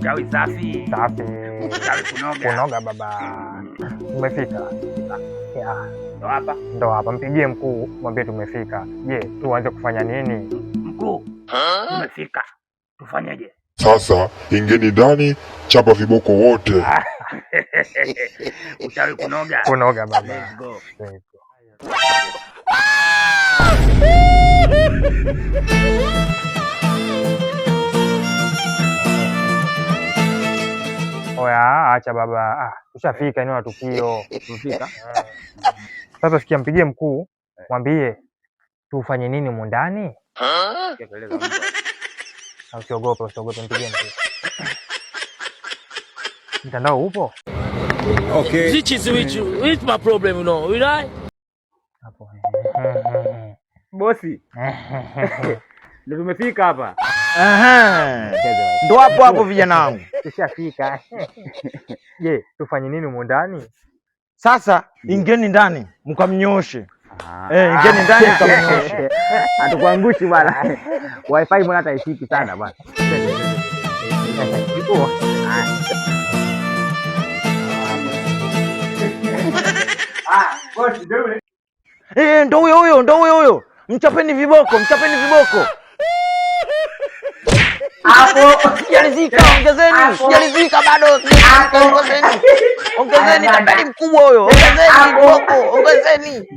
Chawi safi. Safi. Chawi kunoga. Kunoga baba. Umefika? Ya. Ndo hapa. Mpigie mkuu, mwambie tumefika. Je, tuanze kufanya nini? Mkuu, tumefika. Tufanyeje? Sasa ingeni ndani, chapa viboko wote. Uchawi kunoga. Kunoga baba. Let's go. Let's go. Oya, acha baba. Tushafika eneo la tukio. Tumefika. Sasa sikia, mpigie mkuu, mwambie tufanye nini humu ndani? Usiogope, mpigie mkuu. Mtandao upo? Okay. Which my problem, you know, right? Hapo. Bosi. Ndio tumefika hapa. Ndo hapo vijana wangu. Tushafika. Je, tufanye nini humu ndani? Sasa ingeni ndani mkamnyoshe. Ingeni ndani mkamnyoshe. Hatukuangushi bwana. Wifi mbona hata ishiki sana bwana. Bosi Ndo huyo. Mchapeni viboko. Hapo sijalizika, sijalizika bado. Ongezeni tapeli mkubwa huyo. Ongezeni viboko, ongezeni.